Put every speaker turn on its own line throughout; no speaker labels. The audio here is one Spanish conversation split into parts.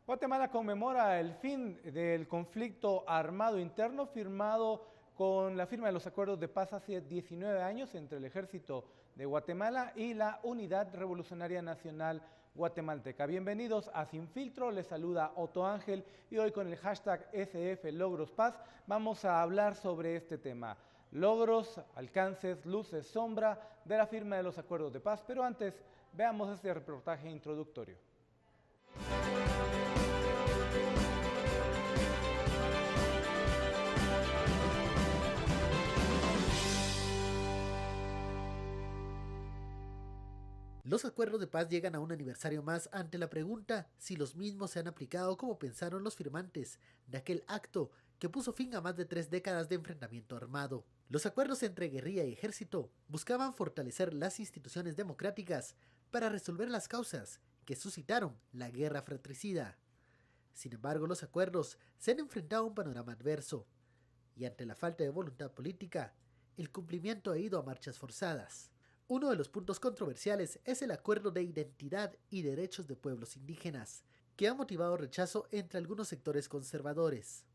Guatemala conmemora el fin del conflicto armado interno firmado con la firma de los acuerdos de paz hace 19 años entre el Ejército de Guatemala y la Unidad Revolucionaria Nacional Guatemalteca. Bienvenidos a Sin Filtro, les saluda Otto Ángel y hoy con el hashtag #SFLogrosPaz vamos a hablar sobre este tema. Logros, alcances, luces, sombra de la firma de los acuerdos de paz. Pero antes, veamos este reportaje introductorio.
Los acuerdos de paz llegan a un aniversario más ante la pregunta si los mismos se han aplicado como pensaron los firmantes de aquel acto que puso fin a más de 3 décadas de enfrentamiento armado. Los acuerdos entre guerrilla y ejército buscaban fortalecer las instituciones democráticas para resolver las causas que suscitaron la guerra fratricida. Sin embargo, los acuerdos se han enfrentado a un panorama adverso y ante la falta de voluntad política, el cumplimiento ha ido a marchas forzadas. Uno de los puntos controversiales es el Acuerdo de Identidad y Derechos de Pueblos Indígenas, que ha motivado rechazo entre algunos sectores conservadores.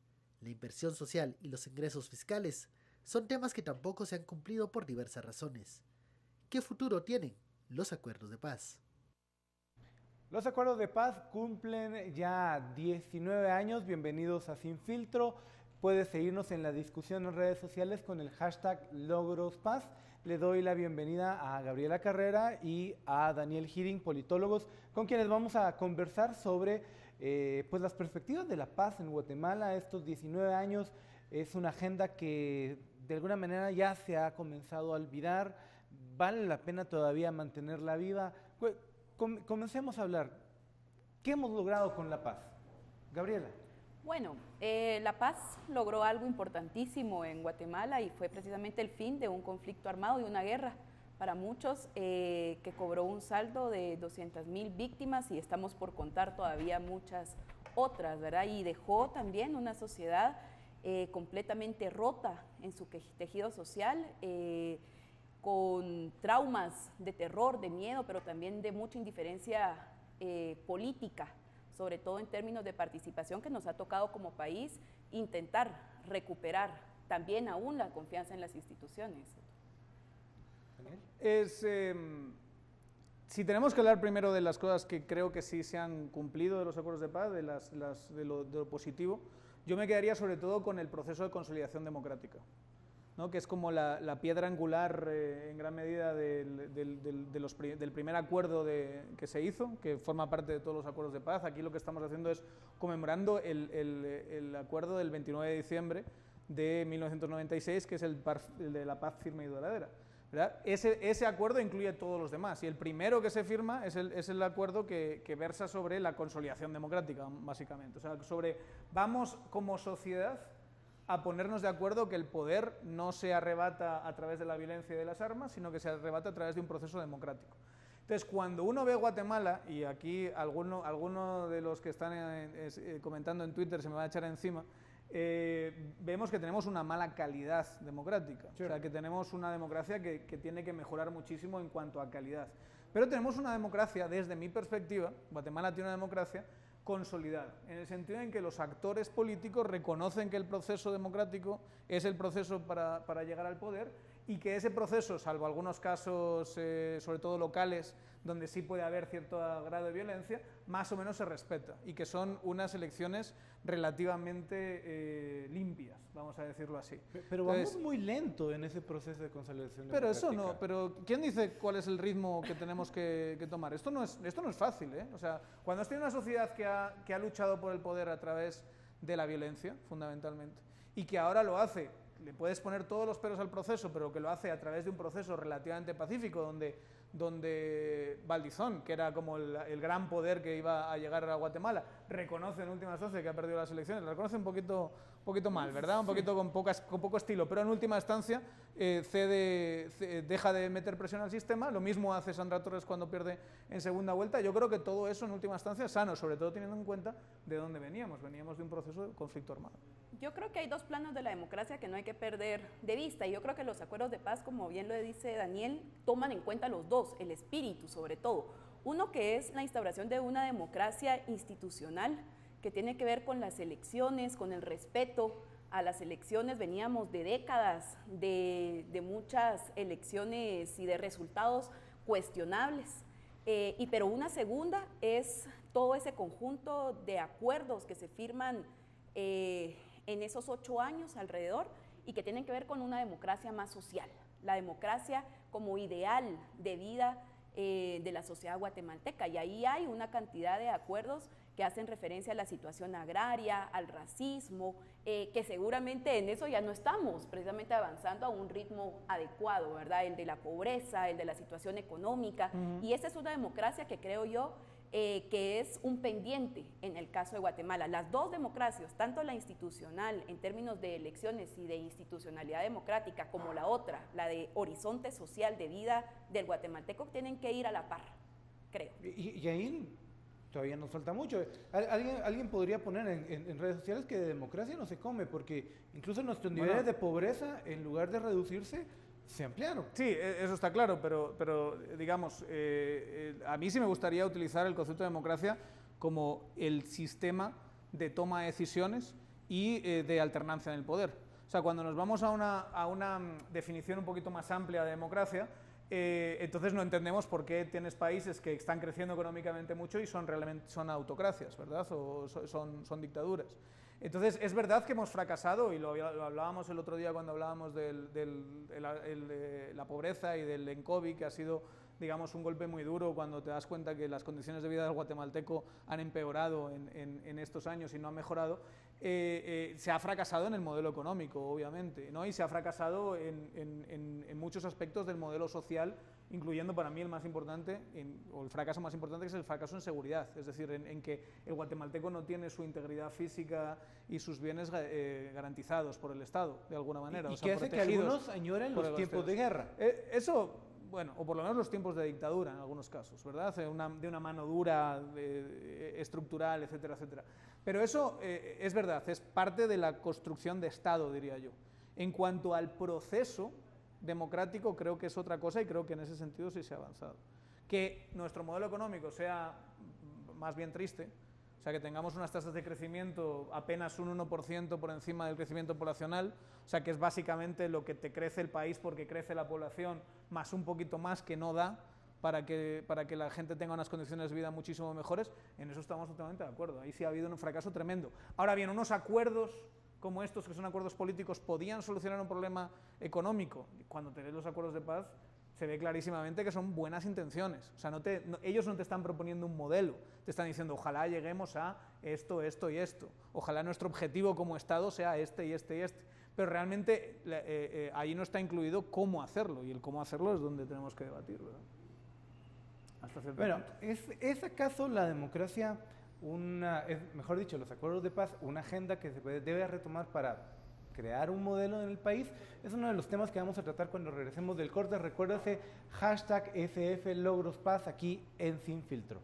La inversión social y los ingresos fiscales son temas que tampoco se han cumplido por diversas razones. ¿Qué futuro tienen los acuerdos de paz?
Los acuerdos de paz cumplen ya 19 años. Bienvenidos a Sin Filtro. Puedes seguirnos en la discusión en redes sociales con el hashtag LogrosPaz. Le doy la bienvenida a Gabriela Carrera y a Daniel Hiring, politólogos, con quienes vamos a conversar sobre pues las perspectivas de la paz en Guatemala. Estos 19 años es una agenda que de alguna manera ya se ha comenzado a olvidar. Vale la pena todavía mantenerla viva. Comencemos a hablar. ¿Qué hemos logrado con la paz? Gabriela.
Bueno, la paz logró algo importantísimo en Guatemala y fue precisamente el fin de un conflicto armado y una guerra para muchos que cobró un saldo de 200,000 víctimas y estamos por contar todavía muchas otras, ¿verdad? Y dejó también una sociedad completamente rota en su tejido social, con traumas de terror, de miedo, pero también de mucha indiferencia política, sobre todo en términos de participación, que nos ha tocado como país intentar recuperar también aún la confianza en las instituciones.
Si tenemos que hablar primero de las cosas que creo que sí se han cumplido de los acuerdos de paz, de lo positivo, yo me quedaría sobre todo con el proceso de consolidación democrática, ¿no? Que es como la piedra angular en gran medida del primer acuerdo que se hizo, que forma parte de todos los acuerdos de paz. Aquí lo que estamos haciendo es conmemorando el acuerdo del 29 de diciembre de 1996, que es el de la paz firme y duradera, ¿verdad? Ese acuerdo incluye todos los demás y el primero que se firma es el acuerdo que versa sobre la consolidación democrática, básicamente. O sea, vamos como sociedad a ponernos de acuerdo que el poder no se arrebata a través de la violencia y de las armas, sino que se arrebata a través de un proceso democrático. Entonces, cuando uno ve Guatemala, y aquí alguno de los que están comentando en Twitter se me va a echar encima, vemos que tenemos una mala calidad democrática. Sure. O sea, que tenemos una democracia que tiene que mejorar muchísimo en cuanto a calidad. Pero tenemos una democracia, desde mi perspectiva, Guatemala tiene una democracia consolidar, en el sentido en que los actores políticos reconocen que el proceso democrático es el proceso para llegar al poder y que ese proceso, salvo algunos casos, sobre todo locales, donde sí puede haber cierto grado de violencia, más o menos se respeta y que son unas elecciones relativamente limpias, vamos a decirlo así.
Pero vamos muy lento en ese proceso de consolidación
pero
democrática.
Eso no, pero ¿quién dice cuál es el ritmo que tenemos que tomar? Esto no es fácil, ¿eh? O sea, cuando has tenido una sociedad que ha luchado por el poder a través de la violencia, fundamentalmente, y que ahora lo hace, le puedes poner todos los peros al proceso, pero que lo hace a través de un proceso relativamente pacífico, donde Valdizón, que era como el gran poder que iba a llegar a Guatemala, reconoce en última instancia que ha perdido las elecciones, lo reconoce un poquito mal, ¿verdad? Un poquito con poco estilo, pero en última instancia deja de meter presión al sistema. Lo mismo hace Sandra Torres cuando pierde en segunda vuelta. Yo creo que todo eso en última instancia es sano, sobre todo teniendo en cuenta de dónde veníamos de un proceso de conflicto armado.
Yo creo que hay dos planos de la democracia que no hay que perder de vista, y yo creo que los acuerdos de paz, como bien lo dice Daniel, toman en cuenta los dos, el espíritu sobre todo. Uno, que es la instauración de una democracia institucional que tiene que ver con las elecciones, con el respeto a las elecciones. Veníamos de décadas de muchas elecciones y de resultados cuestionables. Pero una segunda es todo ese conjunto de acuerdos que se firman en esos 8 años alrededor y que tienen que ver con una democracia más social, la democracia como ideal de vida de la sociedad guatemalteca. Y ahí hay una cantidad de acuerdos que hacen referencia a la situación agraria, al racismo, que seguramente en eso ya no estamos precisamente avanzando a un ritmo adecuado, ¿verdad? El de la pobreza, el de la situación económica, y esa es una democracia que creo yo que es un pendiente en el caso de Guatemala. Las dos democracias, tanto la institucional en términos de elecciones y de institucionalidad democrática, como la otra, la de horizonte social de vida del guatemalteco, tienen que ir a la par, creo.
Y ahí todavía nos falta mucho. Alguien podría poner en redes sociales que de democracia no se come, porque incluso nuestros niveles de pobreza, en lugar de reducirse, se ampliaron.
Sí, eso está claro, pero digamos, a mí sí me gustaría utilizar el concepto de democracia como el sistema de toma de decisiones y de alternancia en el poder. O sea, cuando nos vamos a una definición un poquito más amplia de democracia, entonces no entendemos por qué tienes países que están creciendo económicamente mucho y son autocracias, ¿verdad? O son dictaduras. Entonces, es verdad que hemos fracasado, y lo hablábamos el otro día cuando hablábamos de la pobreza y del ENCOVI, que ha sido, digamos, un golpe muy duro cuando te das cuenta que las condiciones de vida del guatemalteco han empeorado en estos años y no han mejorado. Se ha fracasado en el modelo económico, obviamente, ¿no? Y se ha fracasado en muchos aspectos del modelo social, incluyendo para mí el más importante, o el fracaso más importante, que es el fracaso en seguridad, es decir, en que el guatemalteco no tiene su integridad física y sus bienes garantizados por el Estado, de alguna manera.
¿Y qué hace que algunos añoren los tiempos de guerra?
Eso, bueno, o por lo menos los tiempos de dictadura en algunos casos, ¿verdad? De una mano dura, estructural, etcétera, etcétera. Pero eso es verdad, es parte de la construcción de Estado, diría yo. En cuanto al proceso democrático, creo que es otra cosa, y creo que en ese sentido sí se ha avanzado. Que nuestro modelo económico sea más bien triste, o sea, que tengamos unas tasas de crecimiento apenas un 1% por encima del crecimiento poblacional, o sea, que es básicamente lo que te crece el país porque crece la población, más un poquito más que no da para que la gente tenga unas condiciones de vida muchísimo mejores. En eso estamos totalmente de acuerdo. Ahí sí ha habido un fracaso tremendo. Ahora bien, unos acuerdos como estos, que son acuerdos políticos, podían solucionar un problema económico. Cuando te ves los acuerdos de paz, se ve clarísimamente que son buenas intenciones. O sea, ellos no te están proponiendo un modelo, te están diciendo, ojalá lleguemos a esto, esto y esto. Ojalá nuestro objetivo como Estado sea este y este y este. Pero realmente ahí no está incluido cómo hacerlo, y el cómo hacerlo es donde tenemos que debatir, ¿verdad? Hasta cierto punto.
¿Es acaso la democracia mejor dicho, los acuerdos de paz, una agenda que se debe retomar para crear un modelo en el país? Es uno de los temas que vamos a tratar cuando regresemos del corte. Recuérdase, #SFLogrosPaz aquí en Sin Filtro.